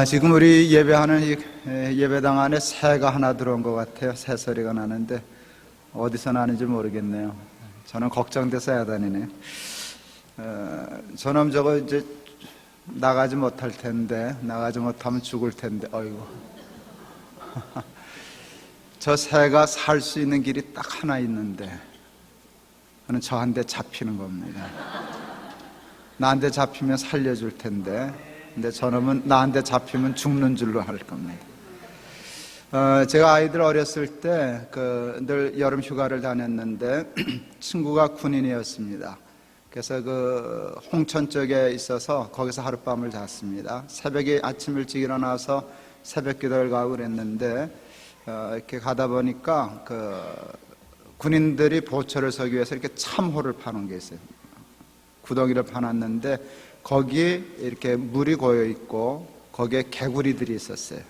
지금 우리 예배하는 이 예배당 안에 새가 하나 들어온 것 같아요. 새 소리가 나는데 어디서 나는지 모르겠네요. 저는 걱정돼서 야단이네요. 저놈 저거 이제 나가지 못할 텐데, 나가지 못하면 죽을 텐데, 어이구. 저 새가 살 수 있는 길이 딱 하나 있는데, 그는 저한테 잡히는 겁니다. 나한테 잡히면 살려줄 텐데, 근데 저놈은 나한테 잡히면 죽는 줄로 할 겁니다. 제가 아이들 어렸을 때 늘 여름 휴가를 다녔는데 친구가 군인이었습니다. 그래서 홍천 쪽에 있어서 거기서 하룻밤을 잤습니다. 새벽에 아침 일찍 일어나서 새벽 기도를 가고 그랬는데 이렇게 가다 보니까 군인들이 보초를 서기 위해서 이렇게 참호를 파는 게 있어요. 구덩이를 파놨는데 거기에 이렇게 물이 고여 있고 거기에 개구리들이 있었어요.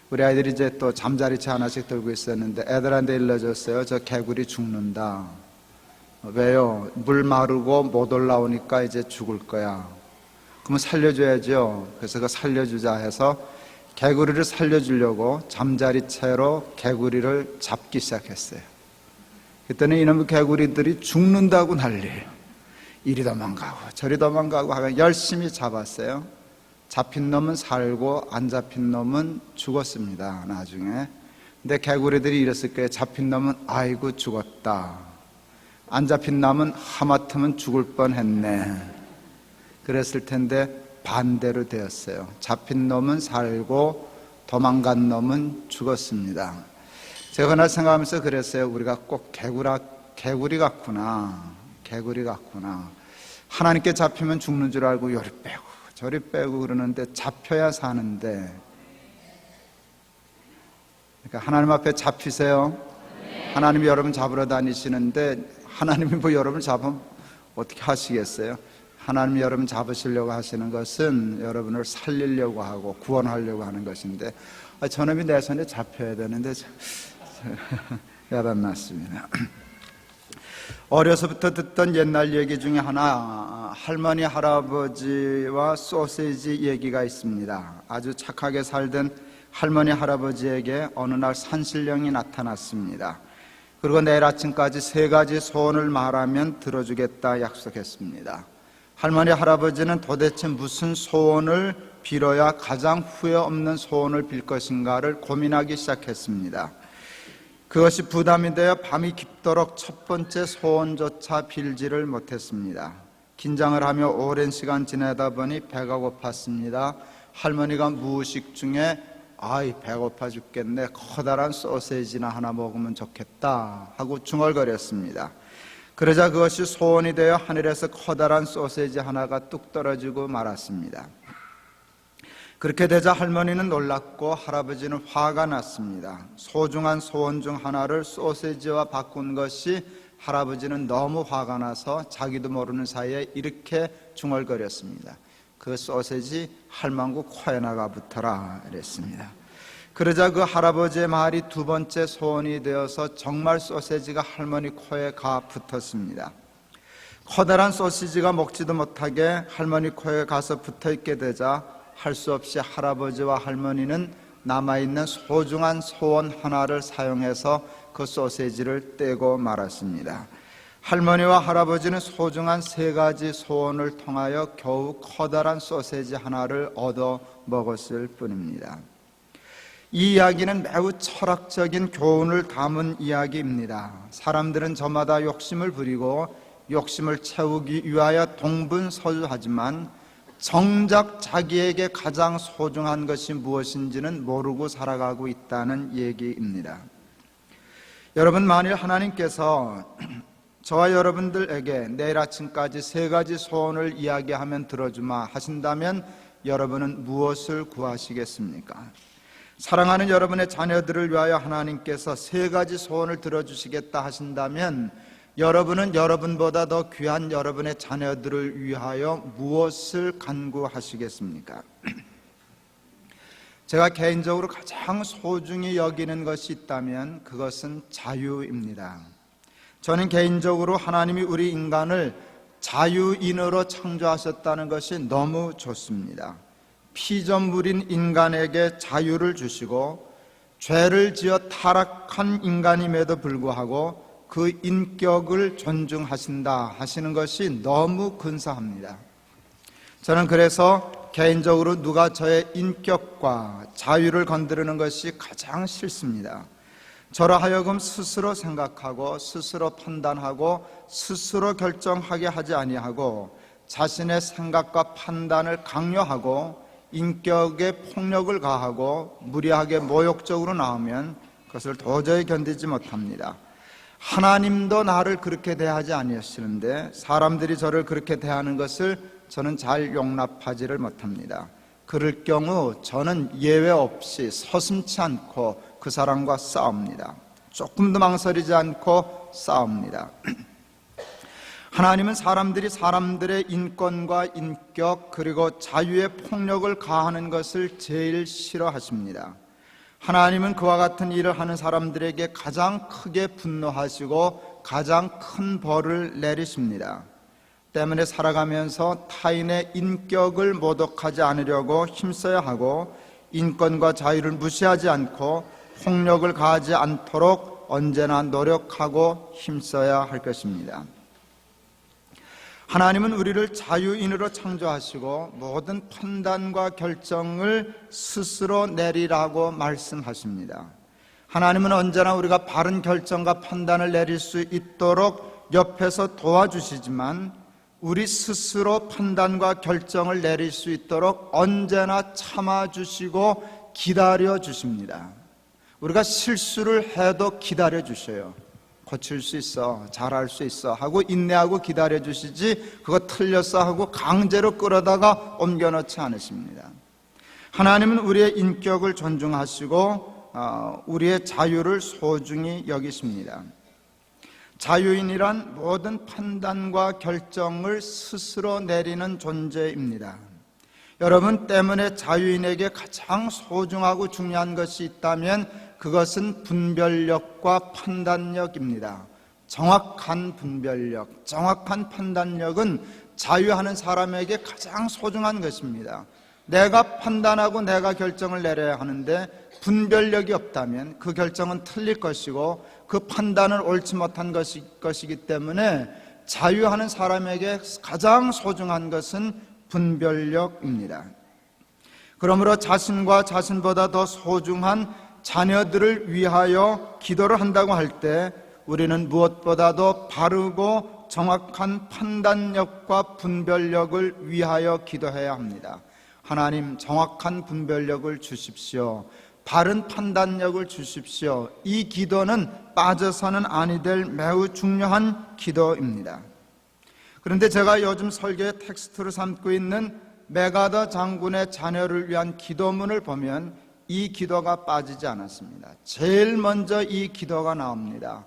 우리 아이들이 이제 또 잠자리채 하나씩 들고 있었는데 애들한테 일러줬어요. 저 개구리 죽는다. 왜요? 물 마르고 못 올라오니까 이제 죽을 거야. 그러면 살려줘야죠. 그래서 살려주자 해서 개구리를 살려주려고 잠자리채로 개구리를 잡기 시작했어요. 그때는 이놈의 개구리들이 죽는다고 난리예요. 이리 도망가고 저리 도망가고 하면 열심히 잡았어요. 잡힌 놈은 살고 안 잡힌 놈은 죽었습니다. 나중에. 근데 개구리들이 이랬을 거예요. 잡힌 놈은 아이고 죽었다. 안 잡힌 놈은 하마터면 죽을 뻔했네. 그랬을 텐데 반대로 되었어요. 잡힌 놈은 살고 도망간 놈은 죽었습니다. 제가 그날 생각하면서 그랬어요. 우리가 꼭 개구리 같구나. 개구리 같구나. 하나님께 잡히면 죽는 줄 알고 요리 빼고 저리 빼고 그러는데 잡혀야 사는데, 그러니까 하나님 앞에 잡히세요. 하나님이 여러분 잡으러 다니시는데 하나님이 뭐 여러분 잡으면 어떻게 하시겠어요? 하나님이 여러분 잡으시려고 하시는 것은 여러분을 살리려고 하고 구원하려고 하는 것인데 저놈이 내 손에 잡혀야 되는데 야단났습니다. 어려서부터 듣던 옛날 얘기 중에 하나, 할머니 할아버지와 소세지 얘기가 있습니다. 아주 착하게 살던 할머니 할아버지에게 어느 날 산신령이 나타났습니다. 그리고 내일 아침까지 3가지 소원을 말하면 들어주겠다 약속했습니다. 할머니 할아버지는 도대체 무슨 소원을 빌어야 가장 후회 없는 소원을 빌 것인가를 고민하기 시작했습니다. 그것이 부담이 되어 밤이 깊도록 첫 번째 소원조차 빌지를 못했습니다. 긴장을 하며 오랜 시간 지내다 보니 배가 고팠습니다. 할머니가 무의식 중에 배고파 죽겠네, 커다란 소세지나 하나 먹으면 좋겠다 하고 중얼거렸습니다. 그러자 그것이 소원이 되어 하늘에서 커다란 소세지 하나가 뚝 떨어지고 말았습니다. 그렇게 되자 할머니는 놀랐고 할아버지는 화가 났습니다. 소중한 소원 중 하나를 소세지와 바꾼 것이 할아버지는 너무 화가 나서 자기도 모르는 사이에 이렇게 중얼거렸습니다. 그 소세지 할망구 코에 나가 붙어라 이랬습니다. 그러자 그 할아버지의 말이 2번째 소원이 되어서 정말 소세지가 할머니 코에 가 붙었습니다. 커다란 소시지가 먹지도 못하게 할머니 코에 가서 붙어있게 되자 할 수 없이 할아버지와 할머니는 남아있는 소중한 소원 하나를 사용해서 그 소세지를 떼고 말았습니다. 할머니와 할아버지는 소중한 3가지 소원을 통하여 겨우 커다란 소세지 하나를 얻어 먹었을 뿐입니다. 이 이야기는 매우 철학적인 교훈을 담은 이야기입니다. 사람들은 저마다 욕심을 부리고 욕심을 채우기 위하여 동분서주하지만 정작 자기에게 가장 소중한 것이 무엇인지는 모르고 살아가고 있다는 얘기입니다. 여러분, 만일 하나님께서 저와 여러분들에게 내일 아침까지 3가지 소원을 이야기하면 들어주마 하신다면 여러분은 무엇을 구하시겠습니까? 사랑하는 여러분의 자녀들을 위하여 하나님께서 3가지 소원을 들어주시겠다 하신다면 여러분은 여러분보다 더 귀한 여러분의 자녀들을 위하여 무엇을 간구하시겠습니까? 제가 개인적으로 가장 소중히 여기는 것이 있다면 그것은 자유입니다. 저는 개인적으로 하나님이 우리 인간을 자유인으로 창조하셨다는 것이 너무 좋습니다. 피조물인 인간에게 자유를 주시고 죄를 지어 타락한 인간임에도 불구하고 그 인격을 존중하신다 하시는 것이 너무 근사합니다. 저는 그래서 개인적으로 누가 저의 인격과 자유를 건드리는 것이 가장 싫습니다. 저로 하여금 스스로 생각하고 스스로 판단하고 스스로 결정하게 하지 아니하고 자신의 생각과 판단을 강요하고 인격에 폭력을 가하고 무리하게 모욕적으로 나오면 그것을 도저히 견디지 못합니다. 하나님도 나를 그렇게 대하지 아니하시는데 사람들이 저를 그렇게 대하는 것을 저는 잘 용납하지를 못합니다. 그럴 경우 저는 예외 없이 서슴지 않고 그 사람과 싸웁니다. 조금도 망설이지 않고 싸웁니다. 하나님은 사람들이 사람들의 인권과 인격 그리고 자유의 폭력을 가하는 것을 제일 싫어하십니다. 하나님은 그와 같은 일을 하는 사람들에게 가장 크게 분노하시고 가장 큰 벌을 내리십니다. 때문에 살아가면서 타인의 인격을 모독하지 않으려고 힘써야 하고 인권과 자유를 무시하지 않고 폭력을 가하지 않도록 언제나 노력하고 힘써야 할 것입니다. 하나님은 우리를 자유인으로 창조하시고 모든 판단과 결정을 스스로 내리라고 말씀하십니다. 하나님은 언제나 우리가 바른 결정과 판단을 내릴 수 있도록 옆에서 도와주시지만 우리 스스로 판단과 결정을 내릴 수 있도록 언제나 참아주시고 기다려주십니다. 우리가 실수를 해도 기다려주셔요. 고칠 수 있어, 잘할 수 있어 하고 인내하고 기다려주시지 그거 틀렸어 하고 강제로 끌어다가 옮겨놓지 않으십니다. 하나님은 우리의 인격을 존중하시고 우리의 자유를 소중히 여기십니다. 자유인이란 모든 판단과 결정을 스스로 내리는 존재입니다. 여러분 때문에 자유인에게 가장 소중하고 중요한 것이 있다면 그것은 분별력과 판단력입니다. 정확한 분별력, 정확한 판단력은 자유하는 사람에게 가장 소중한 것입니다. 내가 판단하고 내가 결정을 내려야 하는데 분별력이 없다면 그 결정은 틀릴 것이고 그 판단은 옳지 못한 것이기 때문에 자유하는 사람에게 가장 소중한 것은 분별력입니다. 그러므로 자신과 자신보다 더 소중한 자녀들을 위하여 기도를 한다고 할 때 우리는 무엇보다도 바르고 정확한 판단력과 분별력을 위하여 기도해야 합니다. 하나님, 정확한 분별력을 주십시오. 바른 판단력을 주십시오. 이 기도는 빠져서는 아니 될 매우 중요한 기도입니다. 그런데 제가 요즘 설교의 텍스트로 삼고 있는 메가더 장군의 자녀를 위한 기도문을 보면 이 기도가 빠지지 않았습니다. 제일 먼저 이 기도가 나옵니다.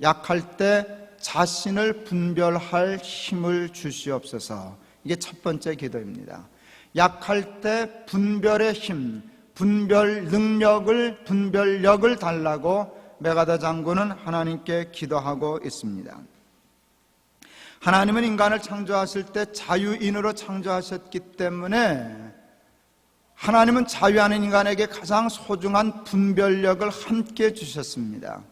약할 때 자신을 분별할 힘을 주시옵소서. 이게 첫 번째 기도입니다. 약할 때 분별의 힘, 분별력을 달라고 메가더 장군은 하나님께 기도하고 있습니다. 하나님은 인간을 창조하실 때 자유인으로 창조하셨기 때문에 하나님은 자유하는 인간에게 가장 소중한 분별력을 함께 주셨습니다.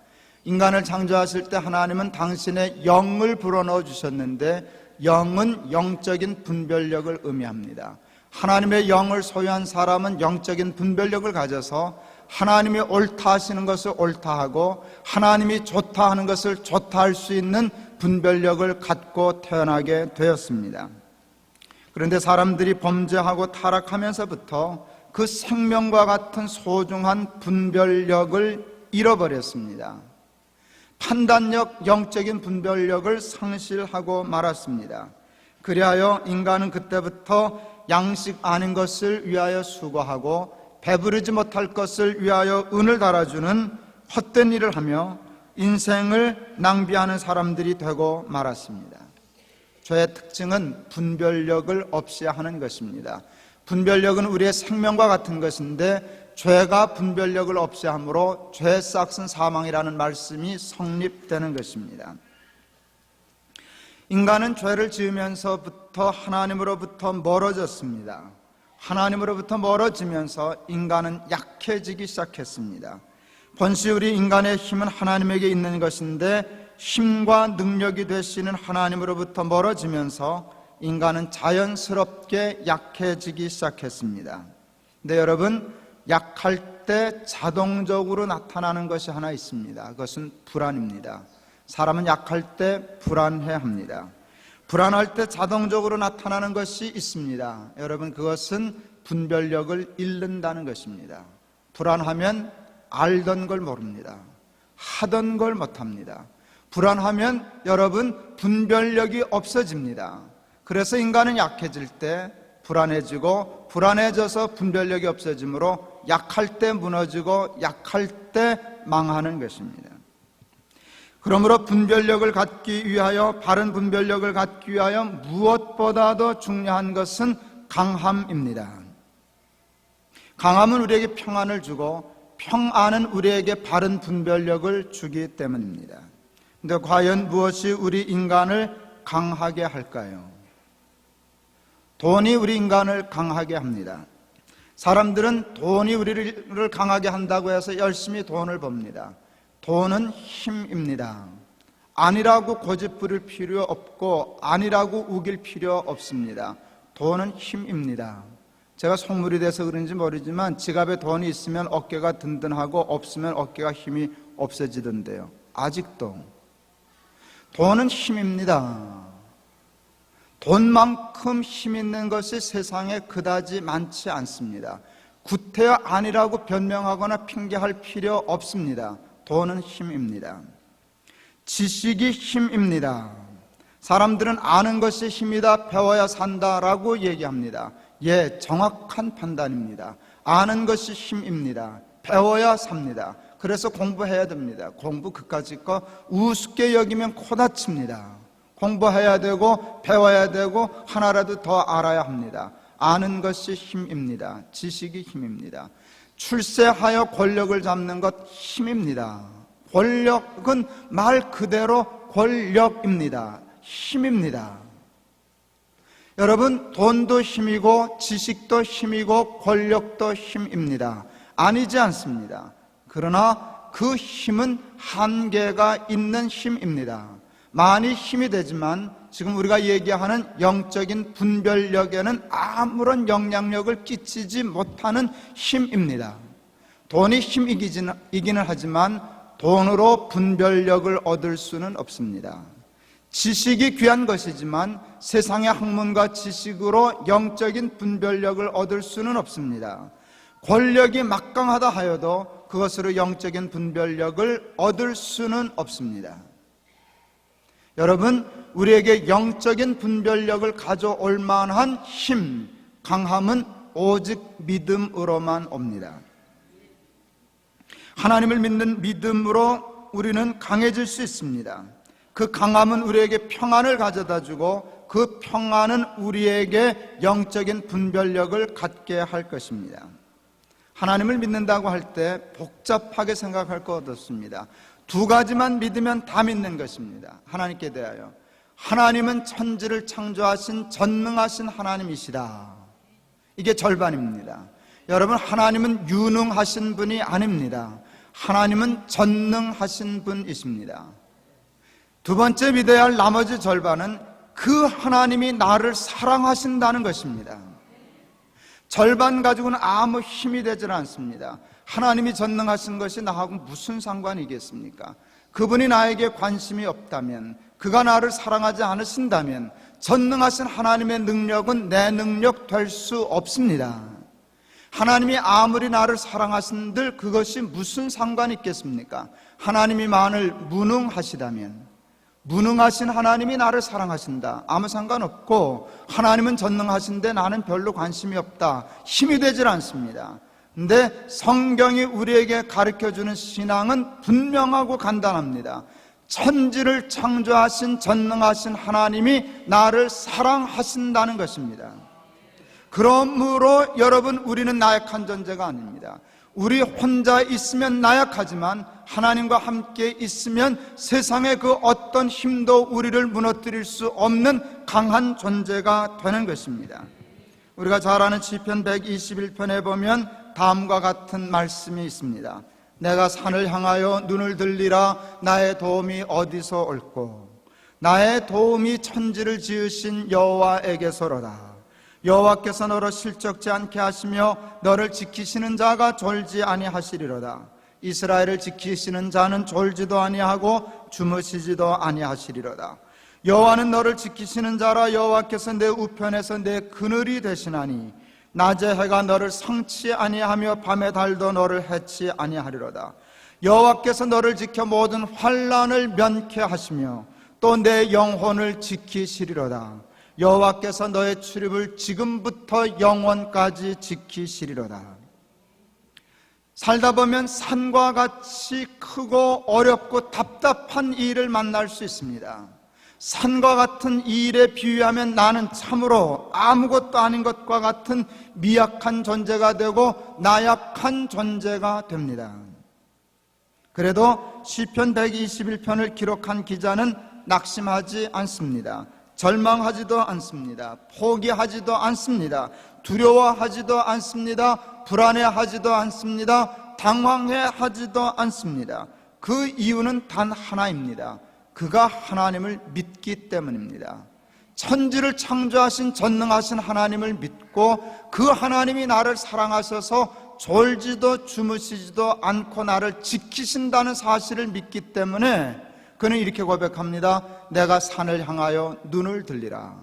인간을 창조하실 때 하나님은 당신의 영을 불어넣어 주셨는데 영은 영적인 분별력을 의미합니다. 하나님의 영을 소유한 사람은 영적인 분별력을 가져서 하나님이 옳다 하시는 것을 옳다 하고 하나님이 좋다 하는 것을 좋다 할 수 있는 분별력을 갖고 태어나게 되었습니다. 그런데 사람들이 범죄하고 타락하면서부터 그 생명과 같은 소중한 분별력을 잃어버렸습니다. 판단력, 영적인 분별력을 상실하고 말았습니다. 그리하여 인간은 그때부터 양식 아닌 것을 위하여 수고하고 배부르지 못할 것을 위하여 은을 달아주는 헛된 일을 하며 인생을 낭비하는 사람들이 되고 말았습니다. 죄의 특징은 분별력을 없이 하는 것입니다. 분별력은 우리의 생명과 같은 것인데 죄가 분별력을 없이 함으로 죄의 싹은 사망이라는 말씀이 성립되는 것입니다. 인간은 죄를 지으면서부터 하나님으로부터 멀어졌습니다. 하나님으로부터 멀어지면서 인간은 약해지기 시작했습니다. 본시 우리 인간의 힘은 하나님에게 있는 것인데 힘과 능력이 되시는 하나님으로부터 멀어지면서 인간은 자연스럽게 약해지기 시작했습니다. 근데 여러분, 약할 때 자동적으로 나타나는 것이 하나 있습니다. 그것은 불안입니다. 사람은 약할 때 불안해합니다. 불안할 때 자동적으로 나타나는 것이 있습니다. 여러분, 그것은 분별력을 잃는다는 것입니다. 불안하면 알던 걸 모릅니다. 하던 걸 못합니다. 불안하면 여러분, 분별력이 없어집니다. 그래서 인간은 약해질 때 불안해지고, 불안해져서 분별력이 없어지므로 약할 때 무너지고 약할 때 망하는 것입니다. 그러므로 분별력을 갖기 위하여, 바른 분별력을 갖기 위하여 무엇보다도 중요한 것은 강함입니다. 강함은 우리에게 평안을 주고 평안은 우리에게 바른 분별력을 주기 때문입니다. 그런데 과연 무엇이 우리 인간을 강하게 할까요? 돈이 우리 인간을 강하게 합니다. 사람들은 돈이 우리를 강하게 한다고 해서 열심히 돈을 법니다. 돈은 힘입니다. 아니라고 고집 부릴 필요 없고 아니라고 우길 필요 없습니다. 돈은 힘입니다. 제가 속물이 돼서 그런지 모르지만 지갑에 돈이 있으면 어깨가 든든하고 없으면 어깨가 힘이 없어지던데요. 아직도 돈은 힘입니다. 돈만큼 힘 있는 것이 세상에 그다지 많지 않습니다. 구태여 아니라고 변명하거나 핑계할 필요 없습니다. 돈은 힘입니다. 지식이 힘입니다. 사람들은 아는 것이 힘이다, 배워야 산다라고 얘기합니다. 예, 정확한 판단입니다. 아는 것이 힘입니다. 배워야 삽니다. 그래서 공부해야 됩니다. 공부 그까짓 거 우습게 여기면 코다칩니다. 공부해야 되고 배워야 되고 하나라도 더 알아야 합니다. 아는 것이 힘입니다. 지식이 힘입니다. 출세하여 권력을 잡는 것 힘입니다. 권력은 말 그대로 권력입니다. 힘입니다. 여러분, 돈도 힘이고 지식도 힘이고 권력도 힘입니다. 아니지 않습니다. 그러나 그 힘은 한계가 있는 힘입니다. 많이 힘이 되지만 지금 우리가 얘기하는 영적인 분별력에는 아무런 영향력을 끼치지 못하는 힘입니다. 돈이 힘이기는 하지만 돈으로 분별력을 얻을 수는 없습니다. 지식이 귀한 것이지만 세상의 학문과 지식으로 영적인 분별력을 얻을 수는 없습니다. 권력이 막강하다 하여도 그것으로 영적인 분별력을 얻을 수는 없습니다. 여러분, 우리에게 영적인 분별력을 가져올 만한 힘, 강함은 오직 믿음으로만 옵니다. 하나님을 믿는 믿음으로 우리는 강해질 수 있습니다. 그 강함은 우리에게 평안을 가져다 주고 그 평안은 우리에게 영적인 분별력을 갖게 할 것입니다. 하나님을 믿는다고 할 때 복잡하게 생각할 것 없습니다. 두 가지만 믿으면 다 믿는 것입니다. 하나님께 대하여 하나님은 천지를 창조하신 전능하신 하나님이시다. 이게 절반입니다. 여러분, 하나님은 유능하신 분이 아닙니다. 하나님은 전능하신 분이십니다. 두 번째 믿어야 할 나머지 절반은 그 하나님이 나를 사랑하신다는 것입니다. 절반 가지고는 아무 힘이 되질 않습니다. 하나님이 전능하신 것이 나하고 무슨 상관이겠습니까? 그분이 나에게 관심이 없다면, 그가 나를 사랑하지 않으신다면 전능하신 하나님의 능력은 내 능력 될 수 없습니다. 하나님이 아무리 나를 사랑하신들 그것이 무슨 상관이 있겠습니까? 하나님이 만일 무능하시다면, 무능하신 하나님이 나를 사랑하신다, 아무 상관없고 하나님은 전능하신데 나는 별로 관심이 없다, 힘이 되질 않습니다. 근데 성경이 우리에게 가르쳐주는 신앙은 분명하고 간단합니다. 천지를 창조하신 전능하신 하나님이 나를 사랑하신다는 것입니다. 그러므로 여러분, 우리는 나약한 존재가 아닙니다. 우리 혼자 있으면 나약하지만 하나님과 함께 있으면 세상의 그 어떤 힘도 우리를 무너뜨릴 수 없는 강한 존재가 되는 것입니다. 우리가 잘 아는 시편 121편에 보면 다음과 같은 말씀이 있습니다. 내가 산을 향하여 눈을 들리라. 나의 도움이 어디서 올꼬? 나의 도움이 천지를 지으신 여호와에게서로다. 여호와께서 너를 실족지 않게 하시며 너를 지키시는 자가 졸지 아니하시리로다. 이스라엘을 지키시는 자는 졸지도 아니하고 주무시지도 아니하시리로다. 여호와는 너를 지키시는 자라. 여호와께서 내 우편에서 내 그늘이 되시나니 낮에 해가 너를 상치 아니하며 밤에 달도 너를 해치 아니하리로다. 여호와께서 너를 지켜 모든 환난을 면케 하시며 또 내 영혼을 지키시리로다. 여호와께서 너의 출입을 지금부터 영원까지 지키시리로다. 살다 보면 산과 같이 크고 어렵고 답답한 일을 만날 수 있습니다. 산과 같은 이 일에 비유하면 나는 참으로 아무것도 아닌 것과 같은 미약한 존재가 되고 나약한 존재가 됩니다. 그래도 시편 121편을 기록한 기자는 낙심하지 않습니다. 절망하지도 않습니다. 포기하지도 않습니다. 두려워하지도 않습니다. 불안해하지도 않습니다. 당황해하지도 않습니다. 그 이유는 단 하나입니다. 그가 하나님을 믿기 때문입니다. 천지를 창조하신 전능하신 하나님을 믿고 그 하나님이 나를 사랑하셔서 졸지도 주무시지도 않고 나를 지키신다는 사실을 믿기 때문에 그는 이렇게 고백합니다. 내가 산을 향하여 눈을 들리라.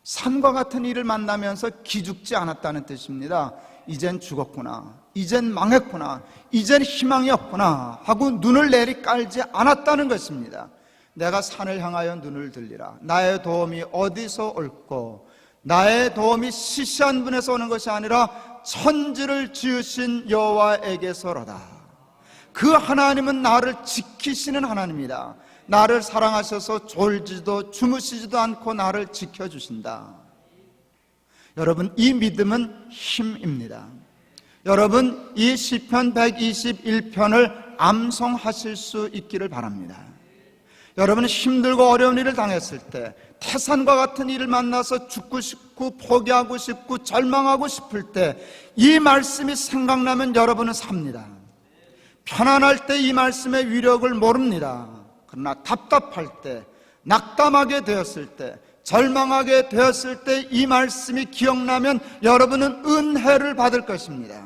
산과 같은 일을 만나면서 기죽지 않았다는 뜻입니다. 이젠 죽었구나, 이젠 망했구나, 이젠 희망이 없구나 하고 눈을 내리 깔지 않았다는 것입니다. 내가 산을 향하여 눈을 들리라. 나의 도움이 어디서 올꼬? 나의 도움이 시시한 분에서 오는 것이 아니라 천지를 지으신 여호와에게서로다. 그 하나님은 나를 지키시는 하나님이다. 나를 사랑하셔서 졸지도 주무시지도 않고 나를 지켜주신다. 여러분, 이 믿음은 힘입니다. 여러분, 이 시편 121편을 암송하실 수 있기를 바랍니다. 여러분은 힘들고 어려운 일을 당했을 때, 태산과 같은 일을 만나서 죽고 싶고 포기하고 싶고 절망하고 싶을 때 이 말씀이 생각나면 여러분은 삽니다. 편안할 때 이 말씀의 위력을 모릅니다. 그러나 답답할 때, 낙담하게 되었을 때, 절망하게 되었을 때 이 말씀이 기억나면 여러분은 은혜를 받을 것입니다.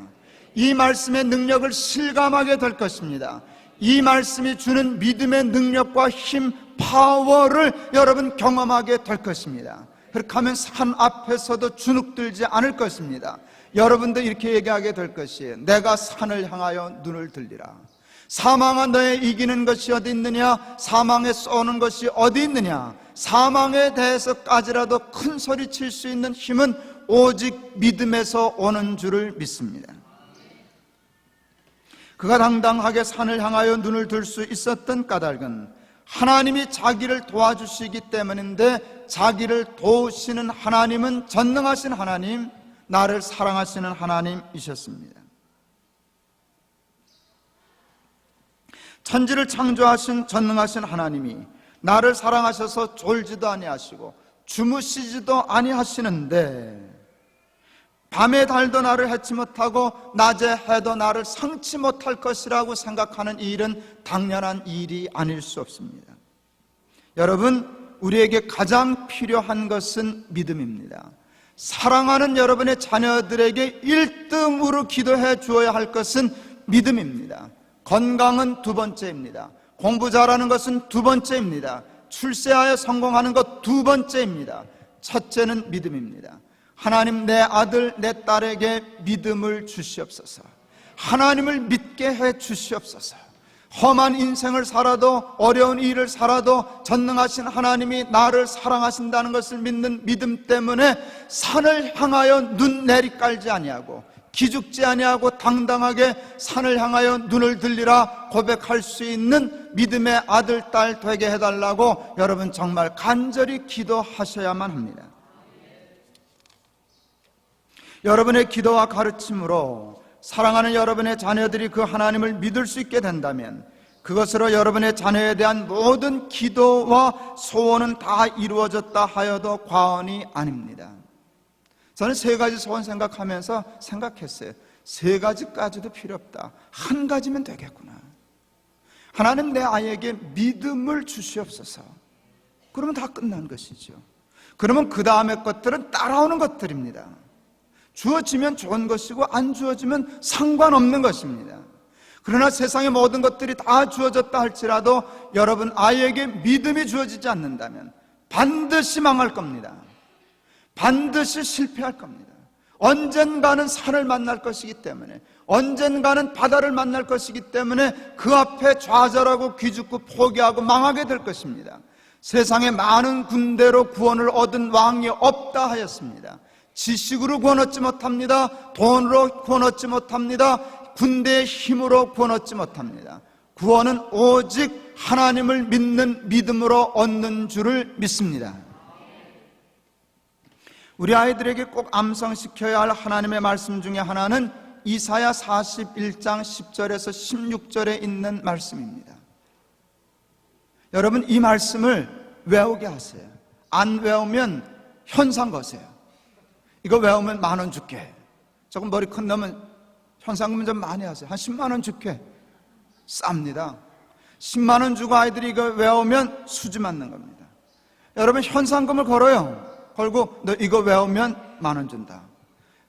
이 말씀의 능력을 실감하게 될 것입니다. 이 말씀이 주는 믿음의 능력과 힘, 파워를 여러분 경험하게 될 것입니다. 그렇게 하면 산 앞에서도 주눅들지 않을 것입니다. 여러분도 이렇게 얘기하게 될 것이에요. 내가 산을 향하여 눈을 들리라. 사망아, 너의 이기는 것이 어디 있느냐? 사망에 쏘는 것이 어디 있느냐? 사망에 대해서까지라도 큰 소리 칠 수 있는 힘은 오직 믿음에서 오는 줄을 믿습니다. 그가 당당하게 산을 향하여 눈을 들 수 있었던 까닭은 하나님이 자기를 도와주시기 때문인데, 자기를 도우시는 하나님은 전능하신 하나님, 나를 사랑하시는 하나님이셨습니다. 천지를 창조하신 전능하신 하나님이 나를 사랑하셔서 졸지도 아니하시고 주무시지도 아니하시는데, 밤에 달도 나를 해치 못하고 낮에 해도 나를 상치 못할 것이라고 생각하는 이 일은 당연한 일이 아닐 수 없습니다. 여러분, 우리에게 가장 필요한 것은 믿음입니다. 사랑하는 여러분의 자녀들에게 1등으로 기도해 주어야 할 것은 믿음입니다. 건강은 두 번째입니다. 공부 잘하는 것은 두 번째입니다. 출세하여 성공하는 것 두 번째입니다. 첫째는 믿음입니다. 하나님, 내 아들, 내 딸에게 믿음을 주시옵소서. 하나님을 믿게 해 주시옵소서. 험한 인생을 살아도, 어려운 일을 살아도 전능하신 하나님이 나를 사랑하신다는 것을 믿는 믿음 때문에 산을 향하여 눈 내리깔지 아니하고 기죽지 아니하고 당당하게 산을 향하여 눈을 들리라 고백할 수 있는 믿음의 아들, 딸 되게 해달라고 여러분 정말 간절히 기도하셔야만 합니다. 여러분의 기도와 가르침으로 사랑하는 여러분의 자녀들이 그 하나님을 믿을 수 있게 된다면 그것으로 여러분의 자녀에 대한 모든 기도와 소원은 다 이루어졌다 하여도 과언이 아닙니다. 저는 세 가지 소원 생각하면서 생각했어요. 세 가지까지도 필요 없다. 한 가지면 되겠구나. 하나님, 내 아이에게 믿음을 주시옵소서. 그러면 다 끝난 것이죠. 그러면 그 다음의 것들은 따라오는 것들입니다. 주어지면 좋은 것이고 안 주어지면 상관없는 것입니다. 그러나 세상의 모든 것들이 다 주어졌다 할지라도 여러분 아이에게 믿음이 주어지지 않는다면 반드시 망할 겁니다. 반드시 실패할 겁니다. 언젠가는 산을 만날 것이기 때문에, 언젠가는 바다를 만날 것이기 때문에 그 앞에 좌절하고 기죽고 포기하고 망하게 될 것입니다. 세상에 많은 군대로 구원을 얻은 왕이 없다 하였습니다. 지식으로 구원 얻지 못합니다. 돈으로 구원 얻지 못합니다. 군대의 힘으로 구원 얻지 못합니다. 구원은 오직 하나님을 믿는 믿음으로 얻는 줄을 믿습니다. 우리 아이들에게 꼭 암송시켜야 할 하나님의 말씀 중에 하나는 이사야 41장 10절에서 16절에 있는 말씀입니다. 여러분, 이 말씀을 외우게 하세요. 안 외우면 현상 거세요. 이거 외우면 10,000원 줄게. 조금 머리 큰 놈은 현상금 좀 많이 하세요. 한 10만 원 줄게. 쌉니다. 10만 원 주고 아이들이 이거 외우면 수지 맞는 겁니다. 여러분, 현상금을 걸어요. 걸고 너 이거 외우면 10,000원 준다.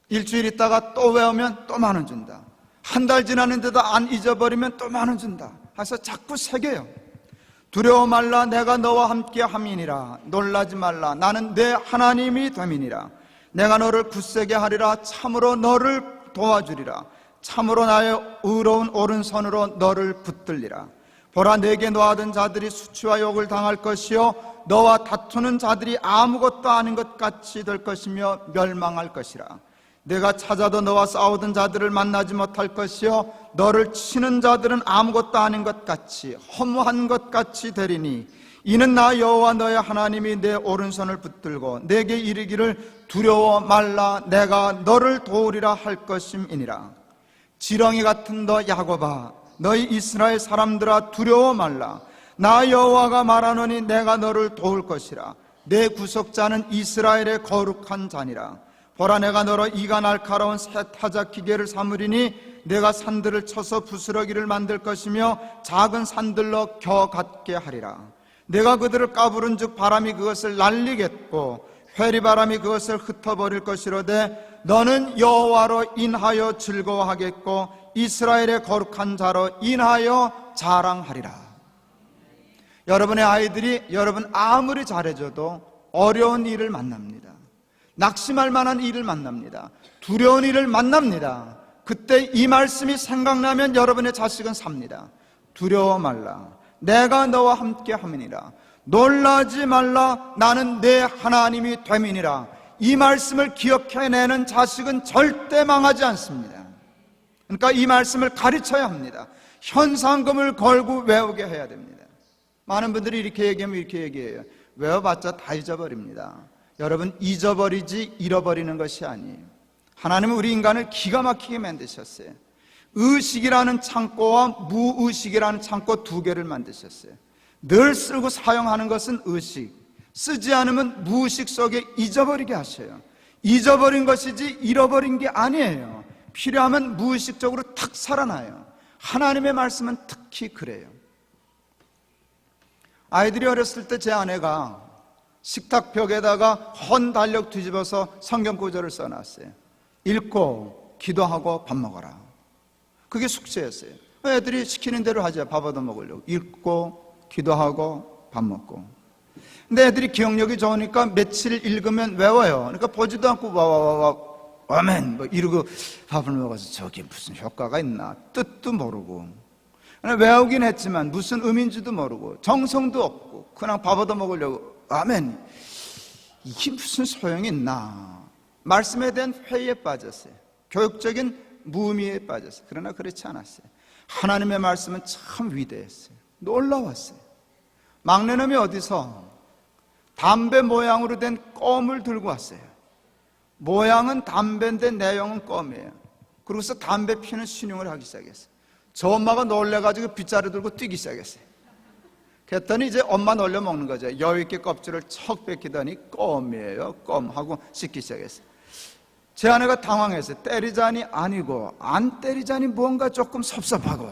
일주일 있다가 또 외우면 또 10,000원 준다. 한 달 지났는데도 안 잊어버리면 또 10,000원 준다. 그래서 자꾸 새겨요. 두려워 말라, 내가 너와 함께 함이니라. 놀라지 말라, 나는 내 하나님이 됨이니라. 내가 너를 굳세게 하리라. 참으로 너를 도와주리라. 참으로 나의 의로운 오른손으로 너를 붙들리라. 보라, 내게 노하던 자들이 수치와 욕을 당할 것이요 너와 다투는 자들이 아무것도 아닌 것 같이 될 것이며 멸망할 것이라. 내가 찾아도 너와 싸우던 자들을 만나지 못할 것이요 너를 치는 자들은 아무것도 아닌 것 같이 허무한 것 같이 되리니 이는 나 여호와 너의 하나님이 내 오른손을 붙들고 내게 이르기를 두려워 말라, 내가 너를 도우리라 할 것임이니라. 지렁이 같은 너 야곱아, 너희 이스라엘 사람들아, 두려워 말라. 나 여호와가 말하노니 내가 너를 도울 것이라. 내 구속자는 이스라엘의 거룩한 자니라. 보라, 내가 너로 이가 날카로운 새 타자 기계를 삼으리니 내가 산들을 쳐서 부스러기를 만들 것이며 작은 산들로 겨 같게 하리라. 내가 그들을 까부른 즉 바람이 그것을 날리겠고 회리바람이 그것을 흩어버릴 것이로되 너는 여호와로 인하여 즐거워하겠고 이스라엘의 거룩한 자로 인하여 자랑하리라. 여러분의 아이들이 여러분 아무리 잘해줘도 어려운 일을 만납니다. 낙심할 만한 일을 만납니다. 두려운 일을 만납니다. 그때 이 말씀이 생각나면 여러분의 자식은 삽니다. 두려워 말라, 내가 너와 함께 함이니라. 놀라지 말라, 나는 내 하나님이 됨이니라. 이 말씀을 기억해내는 자식은 절대 망하지 않습니다. 그러니까 이 말씀을 가르쳐야 합니다. 현상금을 걸고 외우게 해야 됩니다. 많은 분들이 이렇게 얘기하면 이렇게 얘기해요. 외워봤자 다 잊어버립니다. 여러분, 잊어버리지 잃어버리는 것이 아니에요. 하나님은 우리 인간을 기가 막히게 만드셨어요. 의식이라는 창고와 무의식이라는 창고 두 개를 만드셨어요. 늘 쓰고 사용하는 것은 의식, 쓰지 않으면 무의식 속에 잊어버리게 하셔요. 잊어버린 것이지 잃어버린 게 아니에요. 필요하면 무의식적으로 탁 살아나요. 하나님의 말씀은 특히 그래요. 아이들이 어렸을 때 제 아내가 식탁 벽에다가 헌 달력 뒤집어서 성경 구절을 써놨어요. 읽고 기도하고 밥 먹어라. 그게 숙제였어요. 애들이 시키는 대로 하죠. 밥 얻어 먹으려고. 읽고 기도하고 밥 먹고. 근데 애들이 기억력이 좋으니까 며칠 읽으면 외워요. 그러니까 보지도 않고 와와와와 아멘 뭐 이러고 밥을 먹어서 저게 무슨 효과가 있나 뜻도 모르고 외우긴 했지만 무슨 의미인지도 모르고 정성도 없고 그냥 밥 얻어 먹으려고 아멘, 이게 무슨 소용이 있나. 말씀에 대한 회의에 빠졌어요. 교육적인 무의미에 빠졌어요. 그러나 그렇지 않았어요. 하나님의 말씀은 참 위대했어요. 놀라웠어요. 막내놈이 어디서 담배 모양으로 된 껌을 들고 왔어요. 모양은 담배인데 내용은 껌이에요. 그러고서 담배 피는 신용을 하기 시작했어요. 저 엄마가 놀래가지고 빗자루 들고 뛰기 시작했어요. 그랬더니 이제 엄마 놀려 먹는 거죠. 여유 있게 껍질을 척 뺏기더니 껌이에요. 껌 하고 씻기 시작했어요. 제 아내가 당황했어요. 때리자니 아니고 안 때리자니 뭔가 조금 섭섭하고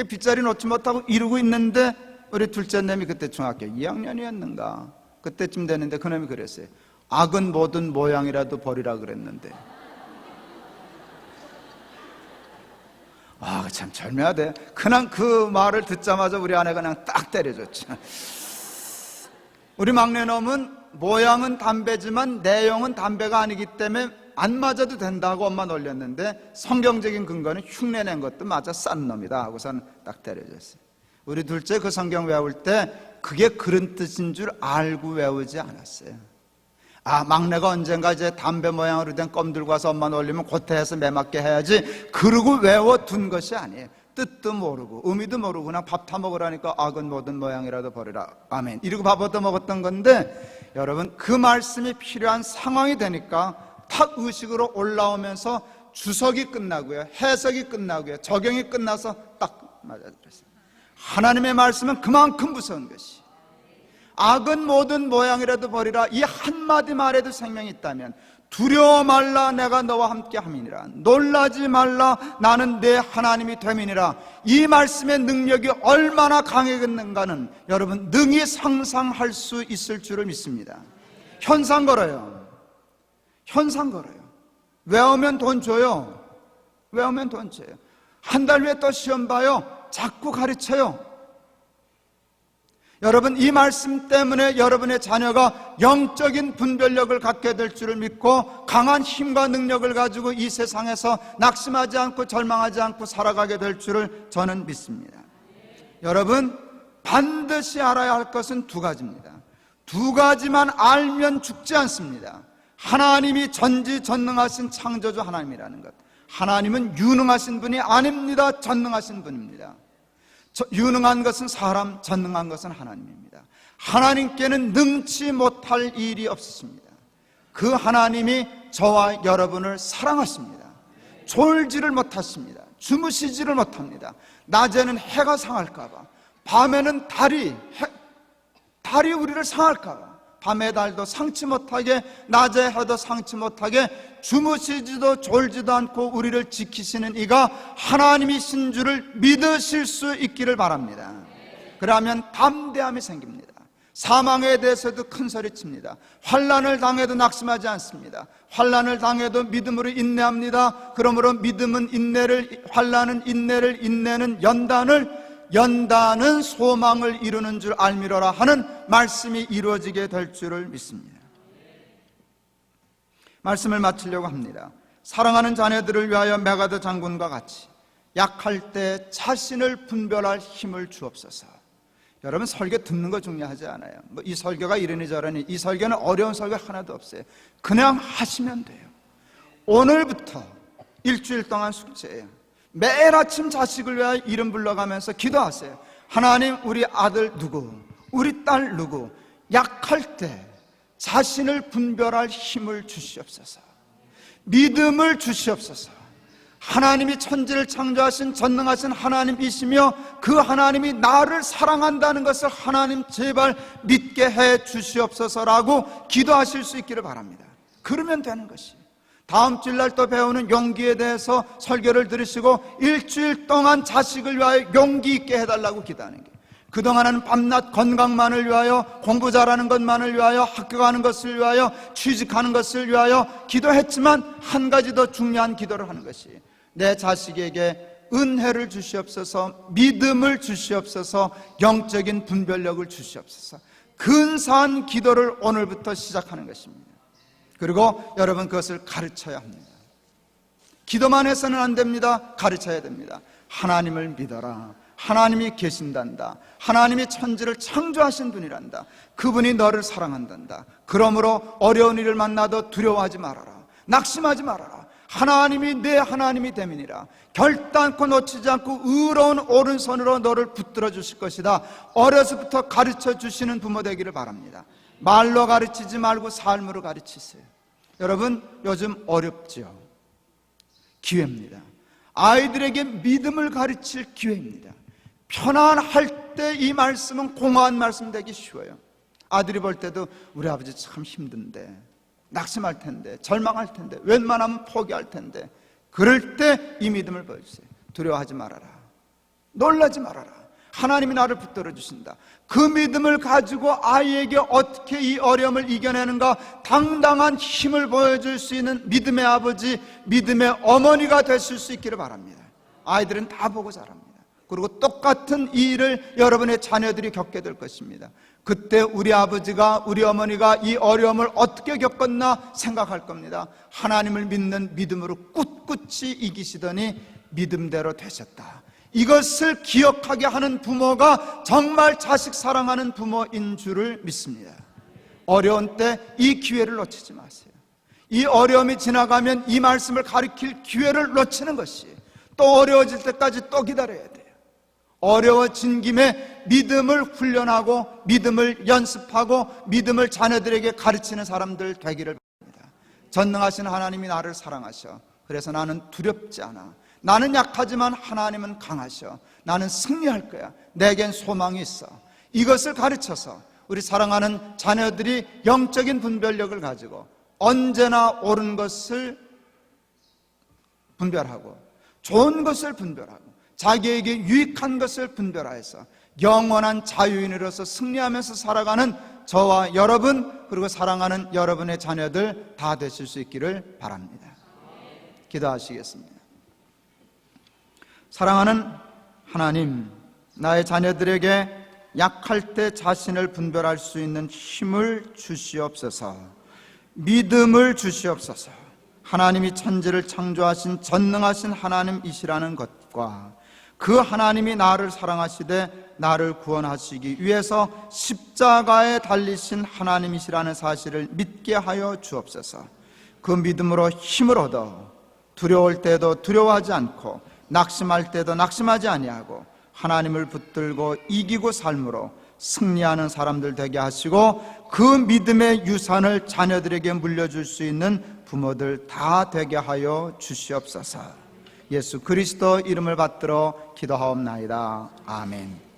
빗자리 놓지 못하고 이러고 있는데 우리 둘째 놈이 그때 중학교 2학년이었는가 그때쯤 되는데 그놈이 그랬어요. 악은 모든 모양이라도 버리라 그랬는데. 참 절묘하대. 그냥 그 말을 듣자마자 우리 아내가 그냥 딱 때려줬죠. 우리 막내놈은 모양은 담배지만 내용은 담배가 아니기 때문에 안 맞아도 된다고 엄마 놀렸는데 성경적인 근거는 흉내낸 것도 맞아 싼 놈이다 하고서는 딱 때려줬어요. 우리 둘째 그 성경 외울 때 그게 그런 뜻인 줄 알고 외우지 않았어요. 막내가 언젠가 이제 담배 모양으로 된 껌 들고 와서 엄마 놀리면 고태해서 매맞게 해야지 그러고 외워둔 것이 아니에요. 뜻도 모르고 의미도 모르고 그냥 밥 타먹으라니까 악은 모든 모양이라도 버리라 아멘 이러고 밥 얻어 먹었던 건데, 여러분 그 말씀이 필요한 상황이 되니까 탁 의식으로 올라오면서 주석이 끝나고요, 해석이 끝나고요, 적용이 끝나서 딱 맞아들었어요. 하나님의 말씀은 그만큼 무서운 것이, 악은 모든 모양이라도 버리라 이 한마디 말에도 생명이 있다면 두려워 말라 내가 너와 함께 함이니라, 놀라지 말라 나는 내 하나님이 됨이니라, 이 말씀의 능력이 얼마나 강했는가는 여러분 능히 상상할 수 있을 줄을 믿습니다. 현상 걸어요. 현상 걸어요. 외우면 돈 줘요. 외우면 돈 줘요. 한 달 후에 또 시험 봐요. 자꾸 가르쳐요. 여러분 이 말씀 때문에 여러분의 자녀가 영적인 분별력을 갖게 될 줄을 믿고 강한 힘과 능력을 가지고 이 세상에서 낙심하지 않고 절망하지 않고 살아가게 될 줄을 저는 믿습니다. 여러분 반드시 알아야 할 것은 두 가지입니다. 두 가지만 알면 죽지 않습니다. 하나님이 전지전능하신 창조주 하나님이라는 것, 하나님은 유능하신 분이 아닙니다. 전능하신 분입니다. 유능한 것은 사람, 전능한 것은 하나님입니다. 하나님께는 능치 못할 일이 없으십니다. 그 하나님이 저와 여러분을 사랑하십니다. 졸지를 못하십니다. 주무시지를 못합니다. 낮에는 해가 상할까봐, 밤에는 달이 우리를 상할까봐, 밤의 달도 상치 못하게 낮의 해도 상치 못하게 주무시지도 졸지도 않고 우리를 지키시는 이가 하나님이신 줄을 믿으실 수 있기를 바랍니다. 그러면 담대함이 생깁니다. 사망에 대해서도 큰 소리칩니다. 환난을 당해도 낙심하지 않습니다. 환난을 당해도 믿음으로 인내합니다. 그러므로 믿음은 인내를, 환난은 인내를, 인내는 연단은 소망을 이루는 줄 알미로라 하는 말씀이 이루어지게 될 줄을 믿습니다. 말씀을 마치려고 합니다. 사랑하는 자녀들을 위하여 메가드 장군과 같이 약할 때 자신을 분별할 힘을 주옵소서. 여러분 설교 듣는 거 중요하지 않아요. 이 설교가 이러니 저러니, 이 설교는 어려운 설교 하나도 없어요. 그냥 하시면 돼요. 오늘부터 일주일 동안 숙제예요. 매일 아침 자식을 위하여 이름 불러가면서 기도하세요. 하나님 우리 아들 누구, 우리 딸 누구 약할 때 자신을 분별할 힘을 주시옵소서. 믿음을 주시옵소서. 하나님이 천지를 창조하신 전능하신 하나님이시며 그 하나님이 나를 사랑한다는 것을 하나님 제발 믿게 해 주시옵소서라고 기도하실 수 있기를 바랍니다. 그러면 되는 것이, 다음 주일날 또 배우는 용기에 대해서 설교를 들으시고 일주일 동안 자식을 위하여 용기 있게 해달라고 기도하는 게, 그동안은 밤낮 건강만을 위하여, 공부 잘하는 것만을 위하여, 학교 가는 것을 위하여, 취직하는 것을 위하여 기도했지만 한 가지 더 중요한 기도를 하는 것이, 내 자식에게 은혜를 주시옵소서, 믿음을 주시옵소서, 영적인 분별력을 주시옵소서. 근사한 기도를 오늘부터 시작하는 것입니다. 그리고 여러분 그것을 가르쳐야 합니다. 기도만 해서는 안 됩니다. 가르쳐야 됩니다. 하나님을 믿어라. 하나님이 계신단다. 하나님이 천지를 창조하신 분이란다. 그분이 너를 사랑한단다. 그러므로 어려운 일을 만나도 두려워하지 말아라. 낙심하지 말아라. 하나님이 내 하나님이 됨이니라. 결단코 놓치지 않고 의로운 오른손으로 너를 붙들어 주실 것이다. 어려서부터 가르쳐 주시는 부모 되기를 바랍니다. 말로 가르치지 말고 삶으로 가르치세요. 여러분 요즘 어렵죠? 기회입니다. 아이들에게 믿음을 가르칠 기회입니다. 편안할 때 이 말씀은 공허한 말씀 되기 쉬워요. 아들이 볼 때도 우리 아버지 참 힘든데 낙심할 텐데, 절망할 텐데, 웬만하면 포기할 텐데, 그럴 때 이 믿음을 보여주세요. 두려워하지 말아라, 놀라지 말아라, 하나님이 나를 붙들어 주신다. 그 믿음을 가지고 아이에게 어떻게 이 어려움을 이겨내는가 당당한 힘을 보여줄 수 있는 믿음의 아버지, 믿음의 어머니가 되실 수 있기를 바랍니다. 아이들은 다 보고 자랍니다. 그리고 똑같은 이 일을 여러분의 자녀들이 겪게 될 것입니다. 그때 우리 아버지가, 우리 어머니가 이 어려움을 어떻게 겪었나 생각할 겁니다. 하나님을 믿는 믿음으로 꿋꿋이 이기시더니 믿음대로 되셨다. 이것을 기억하게 하는 부모가 정말 자식 사랑하는 부모인 줄을 믿습니다. 어려운 때 이 기회를 놓치지 마세요. 이 어려움이 지나가면 이 말씀을 가르칠 기회를 놓치는 것이, 또 어려워질 때까지 또 기다려야 돼요. 어려워진 김에 믿음을 훈련하고 믿음을 연습하고 믿음을 자녀들에게 가르치는 사람들 되기를 바랍니다. 전능하신 하나님이 나를 사랑하셔. 그래서 나는 두렵지 않아. 나는 약하지만 하나님은 강하셔. 나는 승리할 거야. 내겐 소망이 있어. 이것을 가르쳐서 우리 사랑하는 자녀들이 영적인 분별력을 가지고 언제나 옳은 것을 분별하고 좋은 것을 분별하고 자기에게 유익한 것을 분별하여서 영원한 자유인으로서 승리하면서 살아가는 저와 여러분, 그리고 사랑하는 여러분의 자녀들 다 되실 수 있기를 바랍니다. 기도하시겠습니다. 사랑하는 하나님, 나의 자녀들에게 약할 때 자신을 분별할 수 있는 힘을 주시옵소서. 믿음을 주시옵소서. 하나님이 천지를 창조하신 전능하신 하나님이시라는 것과 그 하나님이 나를 사랑하시되 나를 구원하시기 위해서 십자가에 달리신 하나님이시라는 사실을 믿게 하여 주옵소서. 그 믿음으로 힘을 얻어 두려울 때도 두려워하지 않고 낙심할 때도 낙심하지 아니하고 하나님을 붙들고 이기고 삶으로 승리하는 사람들 되게 하시고 그 믿음의 유산을 자녀들에게 물려줄 수 있는 부모들 다 되게 하여 주시옵소서. 예수 그리스도 이름을 받들어 기도하옵나이다. 아멘.